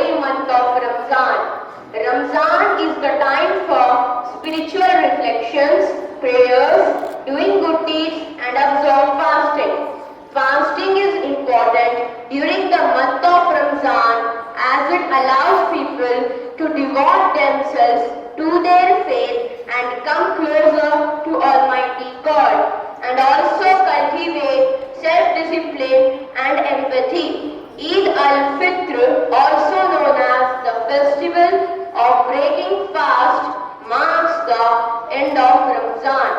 holy month of Ramzan. Ramzan is the time for spiritual reflections, prayers, doing good deeds and observe fasting. Fasting is important during the month of Ramzan as it allows people to devote themselves to their faith and come closer to Almighty God, and also cultivate self-discipline and empathy. Eid al-Fitr, also known as the festival of breaking fast, marks the end of Ramzan.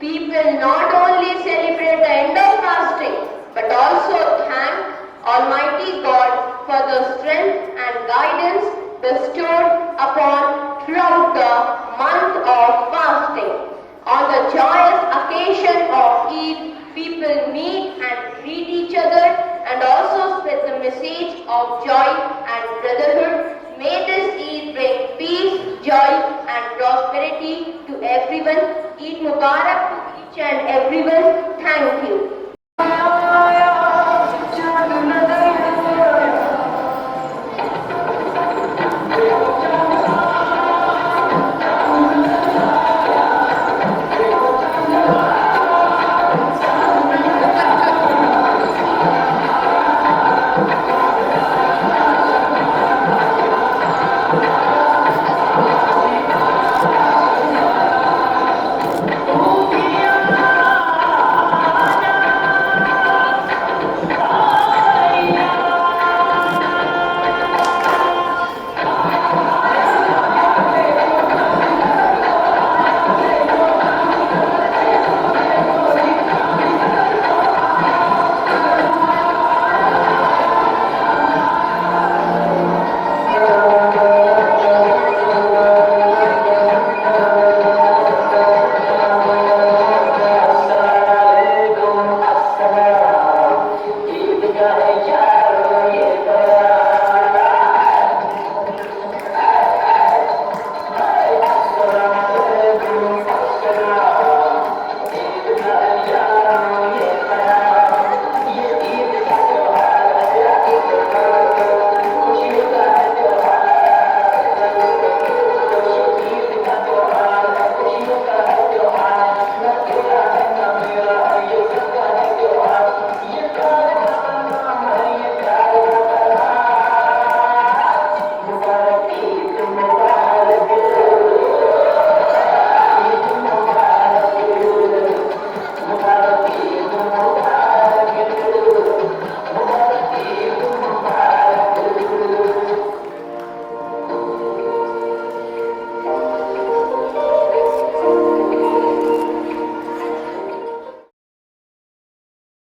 People not only celebrate the end of fasting, but also thank Almighty God for the strength and guidance bestowed upon throughout the month of fasting. On the joyous occasion of Eid, people meet and greet each other and also spread the message of joy and brotherhood. May this Eid bring peace, joy and prosperity to everyone. Eid Mubarak to each and everyone. Thank you.